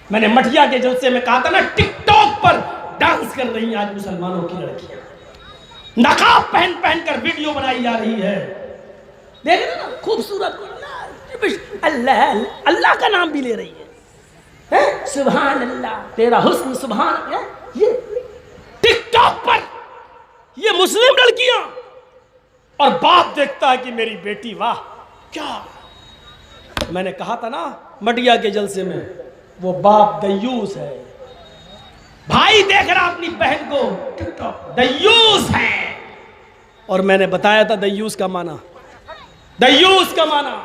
میں نے مٹیا کے جلسے میں کہا تھا نا، ٹک ٹاک پر ڈانس کر رہی ہیں آج مسلمانوں کی لڑکیاں، نقاب پہن پہن کر ویڈیو بنائی جا رہی ہے، دیکھ رہے نا خوبصورت، اللہ اللہ کا نام بھی لے رہی ہے، سبحان اللہ تیرا حسن سبحان اللہ، یہ ٹک ٹاک پر یہ مسلم لڑکیاں، اور باپ دیکھتا ہے کہ میری بیٹی واہ کیا۔ میں نے کہا تھا نا مٹیا کے جلسے میں، وہ باپ دیوس ہے، بھائی دیکھ رہا اپنی بہن کو ٹک ٹاک، دیوس ہے۔ اور میں نے بتایا تھا دیوس کا معنی، دیوس کا معنی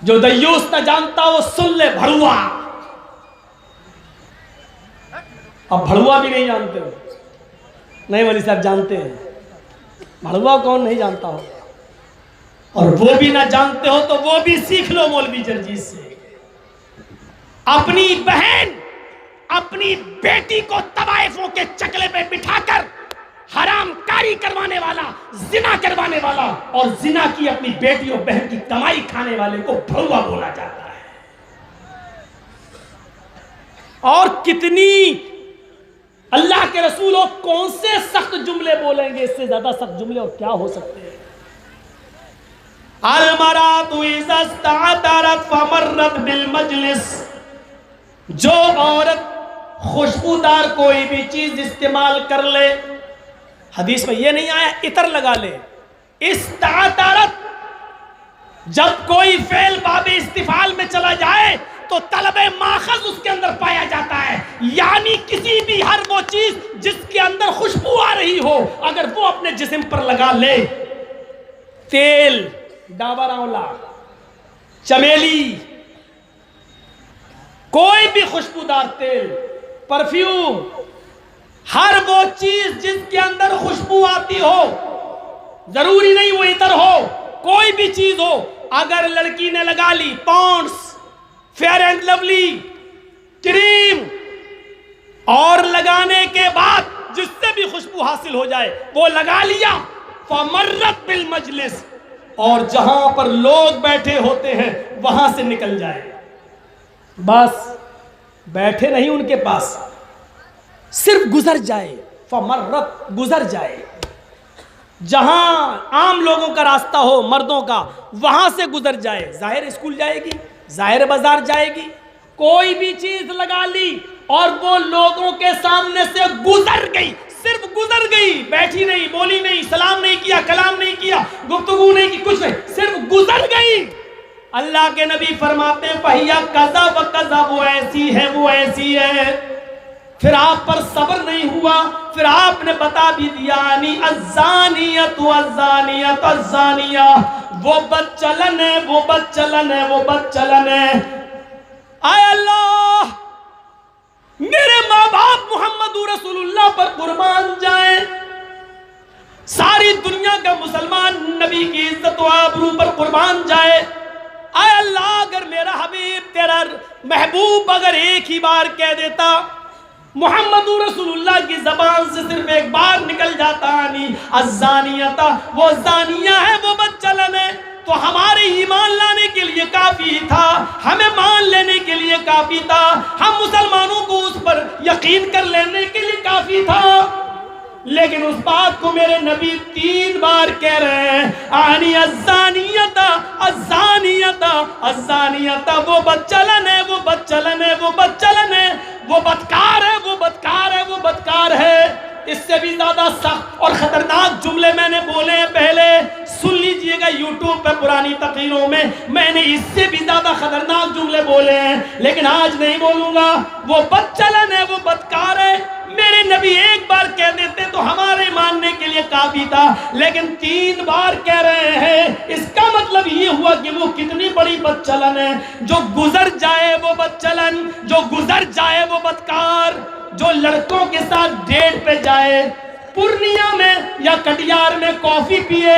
جو دیوس نہ جانتا وہ سن لے بھڑوا، اب بھڑوا بھی نہیں جانتے ہو، نہیں ولی صاحب جانتے ہیں بھڑوا کون، نہیں جانتا ہو، اور وہ بھی نہ جانتے ہو تو وہ بھی سیکھ لو مولوی جرجیز سے۔ اپنی بہن اپنی بیٹی کو طوائفوں کے چکلے پہ بٹھا کر حرام کاری کروانے والا، زنا کروانے والا، اور زنا کی اپنی بیٹی اور بہن کی کمائی کھانے والے کو بھڑوا بولا جاتا ہے۔ اور کتنی اللہ کے رسولوں کون سے سخت جملے بولیں گے، اس سے زیادہ سخت جملے اور کیا ہو سکتے ہیں۔ المرأة اذا استعطرت فمرت بالمجلس، جو عورت خوشبودار کوئی بھی چیز استعمال کر لے، حدیث میں یہ نہیں آیا عطر لگا لے، استعطرت، جب کوئی فعل باب استفعال میں چلا جائے تو طلب ماخذ اس کے اندر پایا جاتا ہے، یعنی کسی بھی ہر وہ چیز جس کے اندر خوشبو آ رہی ہو اگر وہ اپنے جسم پر لگا لے، تیل، ڈابر آملہ، چمیلی، کوئی بھی خوشبودار تیل، پرفیوم، ہر وہ چیز جس کے اندر خوشبو آتی ہو، ضروری نہیں وہ عطر ہو، کوئی بھی چیز ہو، اگر لڑکی نے لگا لی پونڈس، فیئر اینڈ لولی، کریم، اور لگانے کے بعد جس سے بھی خوشبو حاصل ہو جائے وہ لگا لیا، فمرت بالمجلس، اور جہاں پر لوگ بیٹھے ہوتے ہیں وہاں سے نکل جائے، بس بیٹھے نہیں ان کے پاس، صرف گزر جائے، فمرت، گزر جائے، جہاں عام لوگوں کا راستہ ہو مردوں کا وہاں سے گزر جائے، ظاہر اسکول جائے گی، ظاہر بازار جائے گی، کوئی بھی چیز لگا لی اور وہ لوگوں کے سامنے سے گزر گئی، صرف گزر گئی، بیٹھی نہیں، بولی نہیں، سلام نہیں کیا، کلام نہیں کیا، گفتگو نہیں کی، کچھ نہیں، صرف گزر گئی، اللہ کے نبی فرماتے ہیں فَهِيَ كَذَا وَكَذَا، وہ ایسی ہے وہ ایسی ہے۔ پھر آپ پر صبر نہیں ہوا، پھر آپ نے بتا بھی دیا الزانیۃ الزانیۃ الزانیہ، وہ بدچلن ہے وہ بدچلن ہے وہ بدچلن ہے۔ اے اللہ میرے ماں باپ محمد رسول اللہ پر قربان جائیں، ساری دنیا کا مسلمان نبی کی عزت و آبرو پر قربان جائے، اے اللہ اگر میرا حبیب تیرا محبوب اگر ایک ہی بار کہہ دیتا، محمد رسول اللہ کی زبان سے صرف ایک بار نکل جاتا الزانیۃ، وہ زانیہ ہے وہ بدچلن ہے، تو ہمارے ایمان لانے کے لیے کافی تھا، ہمیں مان لینے کے لیے کافی تھا، ہم مسلمانوں کو اس پر یقین کر لینے کے لیے کافی تھا، لیکن اس بات کو میرے نبی 3 بار کہہ رہے ہیں، الزانیۃ الزانیۃ الزانیۃ، وہ بدچلن ہے وہ بدچلن ہے وہ بدچلن ہے، وہ بدکار ہے وہ بدکار ہے وہ بدکار ہے۔ اس سے بھی زیادہ سخت اور خطرناک جملے میں نے بولے ہیں، پہلے سن لیجئے گا یوٹیوب پہ پرانی تقریروں میں نے اس سے بھی زیادہ خطرناک جملے بولے ہیں، لیکن آج نہیں بولوں گا۔ وہ بدچلن ہے وہ بدکار ہے، میرے نبی ایک بار کہہ دیتے تو ہمارے ماننے کے لیے کافی تھا، لیکن 3 بار کہہ رہے ہیں، اس کا مطلب یہ ہوا کہ وہ کتنی بڑی بدچلن ہے، جو گزر جائے وہ بدچلن، جو گزر جائے وہ بدکار، جو لڑکوں کے ساتھ ڈیٹ پہ جائے، پورنیہ میں یا کٹیار میں کافی پیے،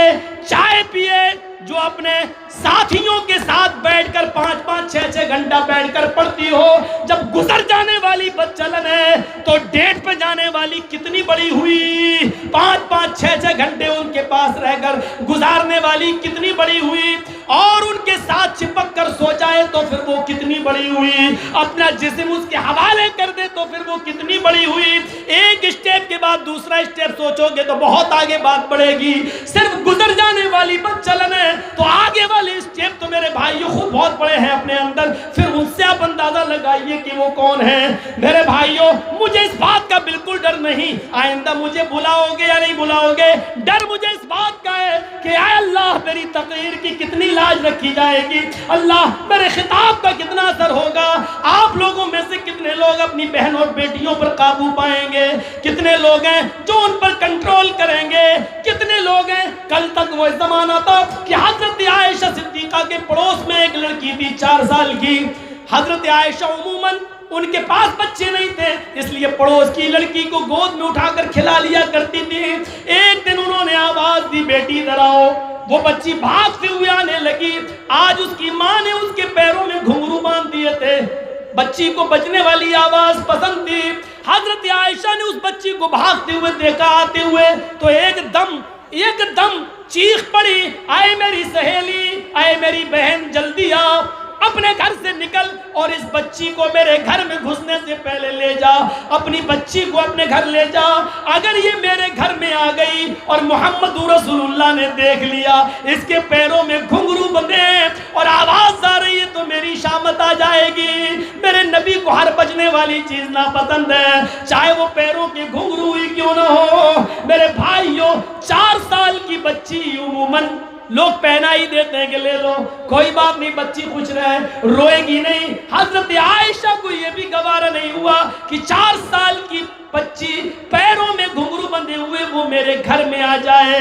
چائے پیے، جو اپنے ساتھیوں کے ساتھ بیٹھ کر 5-5 6-6 گھنٹہ بیٹھ کر پڑھتی ہو، جب گزر جانے والی بدچلن ہے تو ڈیٹ پہ جانے والی کتنی بڑی ہوئی۔ 5-5 6-6 گھنٹے ان کے پاس رہ کر گزارنے والی کتنی بڑی ہوئی، اور ان کے ساتھ چپک کر سو جائے تو پھر وہ کتنی بڑی ہوئی، اپنا جسم اس کے حوالے کر دے تو پھر وہ کتنی بڑی ہوئی۔ ایک اسٹیپ کے بعد دوسرا اسٹیپ سوچو گے تو بہت آگے بات بڑھے گی۔ صرف گزر جانے والی بات چلن ہے تو آگے والے اسٹیپ تو میرے بھائیوں خود بہت بڑے ہیں اپنے اندر، پھر ان سے آپ اندازہ لگائیے کہ وہ کون ہیں۔ میرے بھائیوں مجھے اس بات کا بالکل ڈر نہیں، آئندہ مجھے بلاؤ گے یا نہیں بلاؤ گے، ڈر مجھے اس بات کا ہے کہ اے اللہ میری تقریر کی کتنی لاج رکھی جائے گی، اللہ میرے خطاب کا کتنا اثر ہوگا، آپ لوگوں میں سے کتنے لوگ اپنی بہن اور بیٹیوں پر قابو پائیں گے، کتنے لوگ ہیں جو ان پر کنٹرول کریں گے، کتنے لوگ ہیں۔ کل تک وہ زمانہ تھا کہ حضرت عائشہ صدیقہ کے پڑوس میں ایک لڑکی تھی 4 سال کی، حضرت عائشہ عموماً ان کے پاس بچے نہیں تھے، اس لیے پڑوس کی لڑکی کو گود میں اٹھا کر کھلا لیا کرتی تھی۔ ایک دن انہوں نے آواز دی بیٹی ادھر آؤ، وہ بچی بھاگتے ہوئے آنے لگی۔ آج اس کی ماں نے اس کے پیروں میں گھنگرو باندھ دیے تھے، بچی کو بجنے والی آواز پسند تھی۔ حضرت عائشہ نے اس بچی کو بھاگتے ہوئے دیکھا آتے ہوئے تو ایک دم چیخ پڑی، اے میری سہیلی، اے میری بہن جلدی آ، اپنے گھر سے نکل اور اس بچی کو میرے گھر میں گھسنے سے پہلے لے جا، اپنی بچی کو اپنے گھر لے جا۔ اگر یہ میرے گھر میں آ گئی اور محمد رسول اللہ نے دیکھ لیا اس کے پیروں میں گھنگرو بندے اور آواز آ رہی ہے تو میری شامت آ جائے گی۔ میرے نبی کو ہر بجنے والی چیز ناپسند ہے، چاہے وہ پیروں کے گھنگرو ہی کیوں نہ ہو۔ میرے بھائیوں 4 سال کی بچی عموماً لوگ پہنا ہی دیتے ہیں کہ لے لو، کوئی بات نہیں، بچی خوش رہے، روئے گی نہیں۔ حضرت عائشہ کو یہ بھی گوارا نہیں ہوا کہ 4 سال کی بچی پیروں میں گھنگرو بندے ہوئے وہ میرے گھر میں آ جائے۔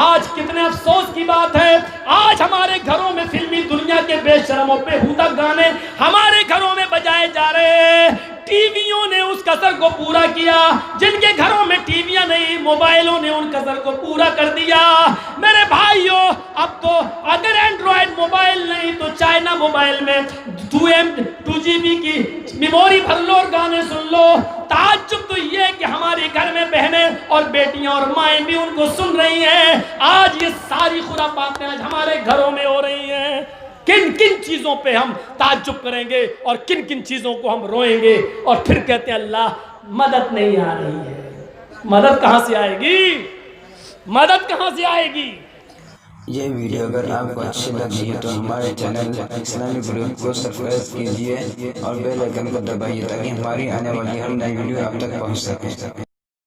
آج کتنے افسوس کی بات ہے، آج ہمارے گھروں میں فلمی دنیا کے بے شرموں پہ ہوتا گانے ہمارے گھروں میں بجائے جا رہے ہیں۔ ٹی ویوں نے اس قصر کو پورا کیا، جن کے گھروں میں ٹی ویاں نہیں موبائلوں نے ان قصر کو پورا کر دیا۔ میرے بھائیوں اب تو اگر اینڈرائیڈ موبائل نہیں تو چائنا موبائل میں 2 GB کی میموری بھر لو اور گانے سن لو۔ تعجب تو یہ ہے کہ ہمارے گھر میں بہنیں اور بیٹیاں اور مائیں بھی ان کو سن رہی ہیں۔ آج یہ ساری خرافاتیں آج ہمارے گھروں میں ہو رہی ہیں۔ کن کن چیزوں پہ ہم تعجب کریں گے اور کن کن چیزوں کو ہم روئیں گے اور پھر کہتے ہیں اللہ مدد نہیں آ رہی ہے۔ مدد کہاں سے آئے گی؟ مدد کہاں سے آئے گی؟ یہ ویڈیو اگر آپ کو اچھی لگی ہے تو ہمارے چینل اسلامک گروپ کو سبسکرائب کیجیے اور بیل آئیکن کو دبائیے تاکہ ہماری آنے والی ہر نئی ویڈیو آپ تک پہنچ سکے۔